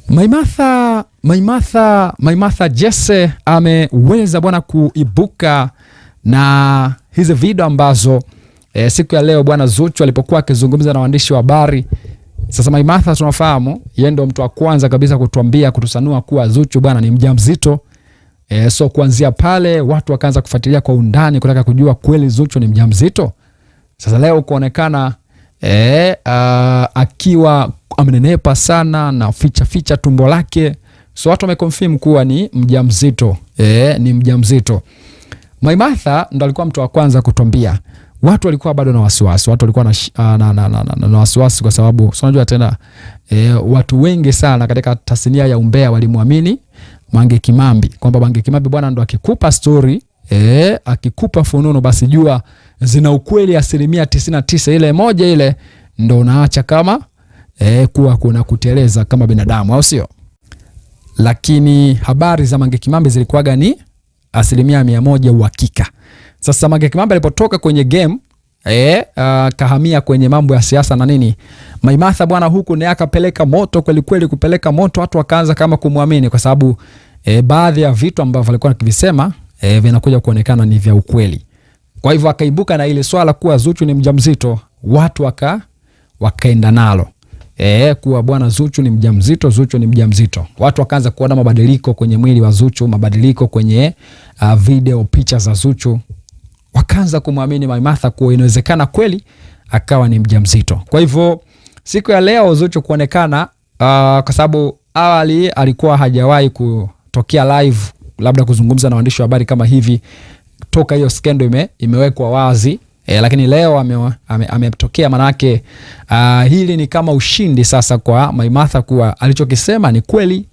Maimartha Jesse ameweza bwana kuibuka na hizi video ambazo siku ya leo bwana Zuchu alipokuwa akizungumza na waandishi wa habari. Sasa Maimartha tunafahamu yeye ndio mtu wa kwanza kabisa kutuambia, kutusanua kuwa Zuchu bwana ni mjamzito. So kuanzia pale watu wakaanza kufuatilia kwa undani kutaka kujua kweli Zuchu ni mjamzito. Sasa leo kuonekana akiwa amenenepa sana na ficha tumbo lake. So watu wameconfirm kuwa ni mjamzito. Ni mjamzito. Maimartha ndo alikuwa mtu wa kwanza kutuambia. Watu walikuwa bado na wasiwasi. Watu walikuwa na wasiwasi kwa sababu unajua tena watu wengi sana katika tasnia ya umbea walimwamini Mange Kimambi kwamba Mange Kimambi bwana ndo akikupa story, akikupa fununu basi jua zina ukweli 99%. Ile moja ile ndo unaacha kama kuwa kuna kuteleza kama binadamu, au sio? Lakini habari za Mange Kimambi zilikuwaga ni 100% uhakika. Sasa Mange Kimambi alipotoka kwenye game kahamia kwenye mambo ya siasa na nini, Maimartha bwana huku naye akapeleka moto kweli, kupeleka moto. Watu wakaanza kama kumwamini kwa sababu baadhi ya vitu ambavyo alikuwa akivisema vinakuja kuonekana ni vya ukweli. Kwa hivyo akaibuka na ile swala kuwa Zuchu ni mjamzito. Watu wakaenda nalo kuwa bwana Zuchu ni mjamzito. Watu wakaanza kuona mabadiliko kwenye mwili wa Zuchu, mabadiliko kwenye video, picha za Zuchu. Wakaanza kumwamini Maimartha kuwa inawezekana kweli akawa ni mjamzito. Kwa hivyo siku ya leo Zuchu kuonekana kwa sababu awali alikuwa hajawahi kutokea live labda kuzungumza na waandishi wa habari kama hivi toka hiyo skendo imewekwa wazi. Lakini leo ametokea, manake hili ni kama ushindi sasa kwa Maimartha kuwa alichokisema ni kweli.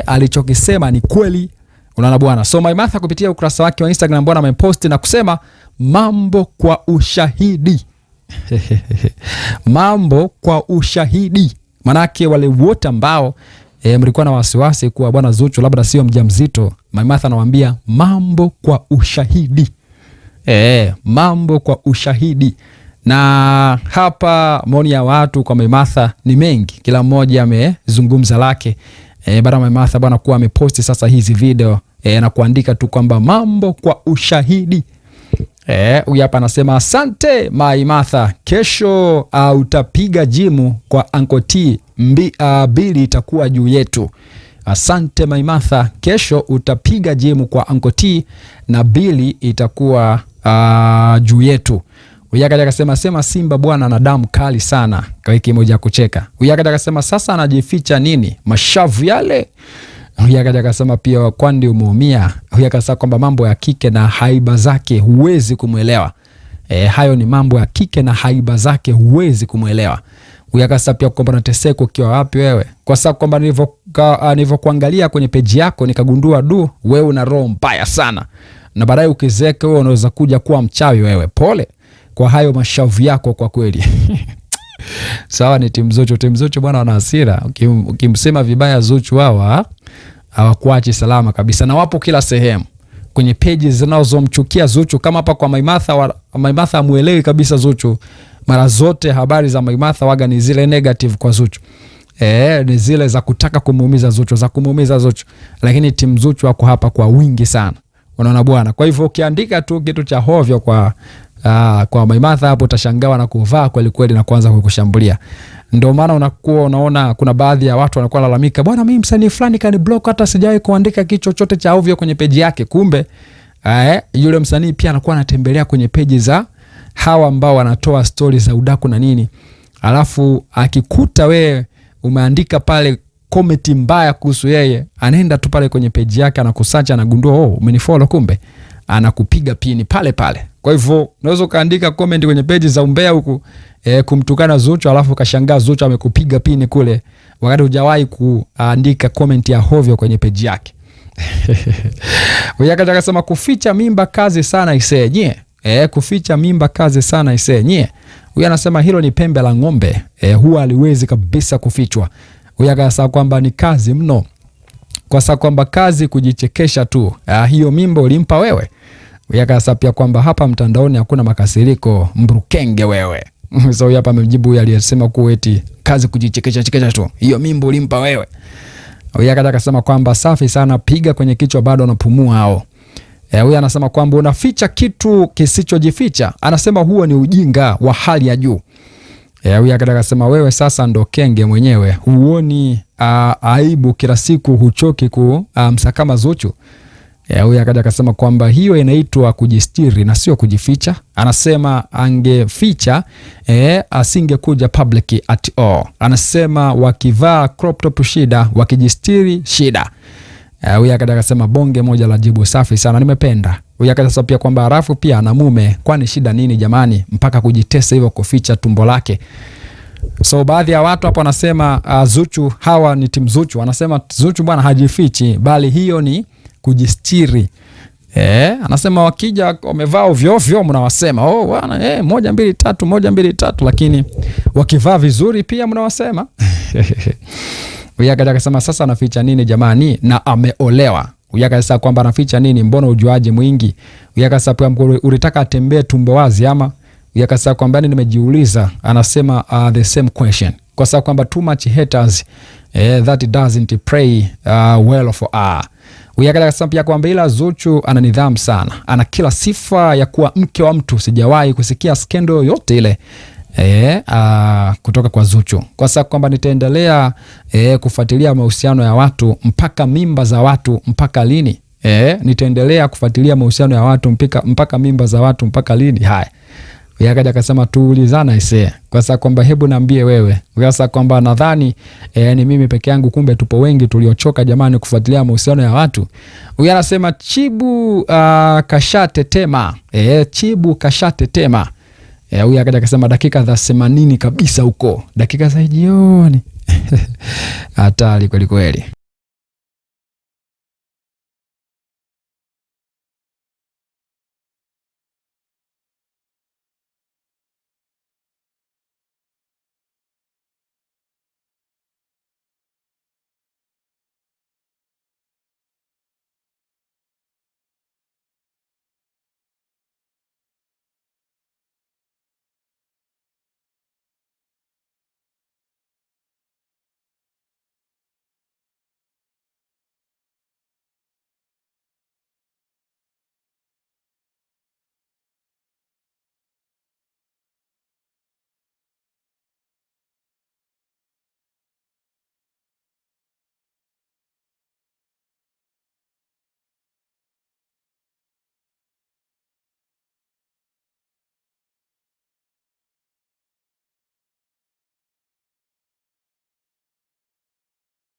Alichokisema ni kweli. Unaona bwana. So Maimartha kupitia ukurasa wake wa Instagram bwana ameposti na kusema mambo kwa ushahidi. Mambo kwa ushahidi. Manake wale wote ambao mlikuwa na wasiwasi kuwa bwana Zuchu labda sio mjamzito, Maimartha anawaambia mambo kwa ushahidi. Mambo kwa ushahidi. Na hapa maoni ya watu kwa Maimartha ni mengi. Kila mmoja amezungumza lake. Baada Maimartha bwana kuwa ameposti sasa hizi video na kuandika tu kwamba mambo kwa ushahidi. Huyu hapa anasema asante Maimartha, kesho utapiga jimu kwa Uncle T, bili itakuwa juu yetu. Asante Maimartha, kesho utapiga jimu kwa Uncle T na bili itakuwa juu yetu. Uyaka akasema sema Simba bwana na damu kali sana, kwa wiki moja kucheka. Uyaka akasema sasa anajificha nini? Mashavu yale. Uyaka akasema pia kwani umeumia. Uyaka akasema kwamba mambo ya kike na haiba zake huwezi kumuelewa. Hayo ni mambo ya kike na haiba zake huwezi kumuelewa. Uyaka akasema pia kwamba nateseka ukiwa wapi wewe? Kwa sababu kwamba nilivyokuangalia kwenye page yako nikagundua wewe una roho mbaya sana. Na baadaye ukizeka wewe unaweza kuja kuwa mchawi wewe. Pole kwa hayo mashavu yako kwa kweli. Sawa ni Team Zuchu bwana wana hasira. Ukimsema vibaya Zuchu hawakuachi salama kabisa, na wapo kila sehemu kwenye pages zinazomchukia Zuchu. Kama hapa kwa Maimartha amuelewi kabisa Zuchu. Mara zote habari za Maimartha waga ni zile negative kwa Zuchu. Ni zile za kutaka kumuumiza Zuchu, lakini Team Zuchu wako hapa kwa wingi sana. Unaona bwana. Kwa hivyo ukiandika tu kitu cha hovyo kwa Maimartha hapo utashangawa na kuvaa kweli na kuanza kukushambulia. Ndio maana unaona kuna baadhi ya watu wanakuwa lalamika, bwana mimi msanii fulani kani block hata sijawahi kuandika kitu chochote cha ovyo kwenye page yake. Kumbe yule msanii pia anakuwa anatembelea kwenye page za hawa ambao wanatoa stories za udaku na nini. Alafu akikuta wewe umeandika pale comment mbaya kuhusu yeye, anaenda tu pale kwenye page yake anakusearch, anagundua umenifollow, kumbe anakupiga pini pale. Kwa hivyo unaweza kaandika comment kwenye page za umbea huku kumtukana Zuchu, alafu kashangaa Zuchu amekupiga pini kule wakati hujawahi kuandika comment ya hovyo kwenye page yake. Uyaka akasema kuficha mimba kazi sana isenye. Kuficha mimba kazi sana isenye. Huyu anasema hilo ni pembe la ng'ombe. Huwa haliwezi kabisa kufichwa. Uyaka akasema kwamba ni kazi mno. Kwa sababu kwamba kazi kujichekesha tu. Hiyo mimba ulimpa wewe. Uyaka akasema pia kwamba hapa mtandaoni hakuna makasiriko, mbrukenge wewe. So hapa amejibu huyu aliyesema kuwa eti kazi kujichekesha tu. Hiyo mimba ulimpa wewe. Huyu akasema kwamba safi sana, piga kwenye kichwa bado unapumua hao. Huyu anasema kwamba unaficha kitu kisichojificha. Anasema huo ni ujinga wa hali ya juu. Huyu akasema wewe sasa ndo kenge mwenyewe. Huoni aibu kila siku, huchoki msakama Zuchu. Huyu akasema kwamba hiyo inaitwa kujistiri na sio kujificha. Anasema angeficha asingekuja public at all. Anasema wakivaa crop top shida, wakijistiri shida. Huyu akasema bonge moja la jibu safi sana, nimependa. Huyu akasema pia kwamba halafu pia ana mume, kwani shida nini jamani mpaka kujitesa hivyo kuficha tumbo lake. So baadhi ya watu hapo wanasema Zuchu, hawa ni timu Zuchu, anasema Zuchu bwana hajifichi bali hiyo ni kujistiri. Anasema wakija wamevaa ovyo ovyo mnawasema bwana 1 2 3 1 2 3, lakini wakivaa vizuri pia mnawasema. Huyu akasema sasa anaficha nini jamani na ameolewa. Huyu akasema kwamba anaficha nini, mbona ujuaje mwingi. Huyu akasema kwamba ulitaka atembee tumbo wazi ama. Huyu akasema kwamba nimejiuliza. Anasema the same question, kwa sababu kwamba too much haters that doesn't pray well for her. Huyu akasema pia kwamba ila Zuchu ana nidhamu sana, ana kila sifa ya kuwa mke wa mtu. Sijawahi kusikia skendo yoyote ile kutoka kwa Zuchu, kwa sababu kwamba nitaendelea kufuatilia mahusiano ya watu mpaka mimba za watu mpaka lini? Nitaendelea kufuatilia mahusiano ya watu mpaka mimba za watu mpaka lini? Haya, yakaja akasema tuulizana kwa sababu kwamba hebu niambie wewe, kwa sababu kwamba nadhani ni mimi peke yangu, kumbe tupo wengi tuliochoka jamani kufuatilia mahusiano ya watu. Huyu anasema Chibu kashatetema. Chibu kashatetema. Huyu akaja akasema dakika za 80 kabisa huko, dakika za jioni. Hatari kweli kweli.